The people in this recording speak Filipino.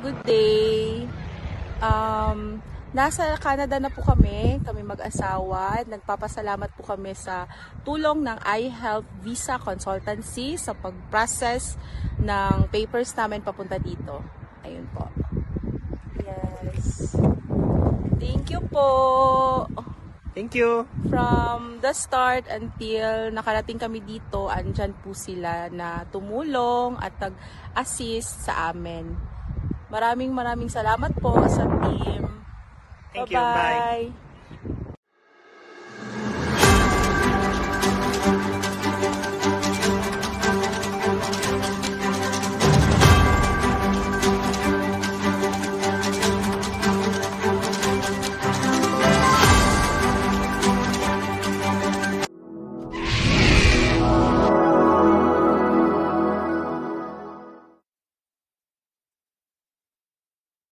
good day. Nasa Canada na po kami mag-asawa. Nagpapasalamat po kami sa tulong ng iHelp Visa Consultancy sa pag-process ng papers namin papunta dito. Ayun po. Yes. Thank you po. Thank you. From the start until nakarating kami dito, andyan po sila na tumulong at nag-assist sa amin. Maraming salamat po sa team. Thank you. Bye. Bye-bye.